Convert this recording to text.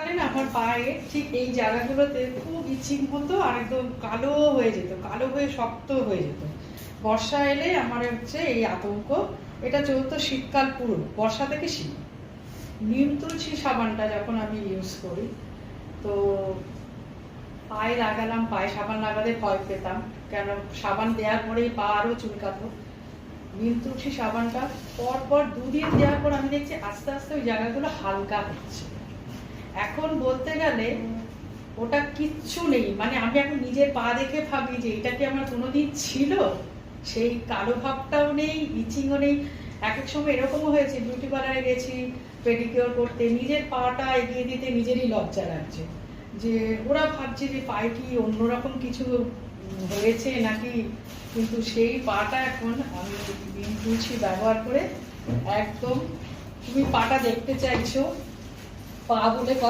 শীতকালে না আমার পায়ে ঠিক এই জায়গাগুলোতে খুব ইচিং হতো আর একদম কালো হয়ে যেত, কালো হয়ে শক্ত হয়ে যেত। বর্ষা এলে আমার হচ্ছে এই আতঙ্ক। এটা চলতো শীতকাল পুরো, বর্ষা থেকে শীত। নিম তুলসী সাবানটা যখন আমি ইউজ করি, তো পায়ে লাগালাম, পায়ে সাবান লাগালে ভয় পেতাম, কেন সাবান দেওয়ার পরেই পা আরও চুলকাতো। নিম তুলসী সাবানটা পরপর 2 দিন দেওয়ার পর আমি দেখছি আস্তে আস্তে ওই জায়গাগুলো হালকা হচ্ছে। এখন বলতে গেলে ওটা কিচ্ছু নেই, মানে আমি এখন নিজের পা দেখে ভাবি যে এটা কি আমার কোনোদিন ছিল। সেই কালো ভাবটাও নেই, ইচিংও নেই। এক এক সময় এরকমও হয়েছে, বিউটি পার্লারে গেছি পেডিকিওর করতে, নিজের পাটা এগিয়ে দিতে নিজেরই লজ্জা লাগছে, যে ওরা ভাবছে যে পায়ে কি অন্যরকম কিছু হয়েছে নাকি। কিন্তু সেই পাটা এখন আমি নিম তুলসী ব্যবহার করে একদম, তুমি পাটা দেখতে চাইছো, পা বলে কথা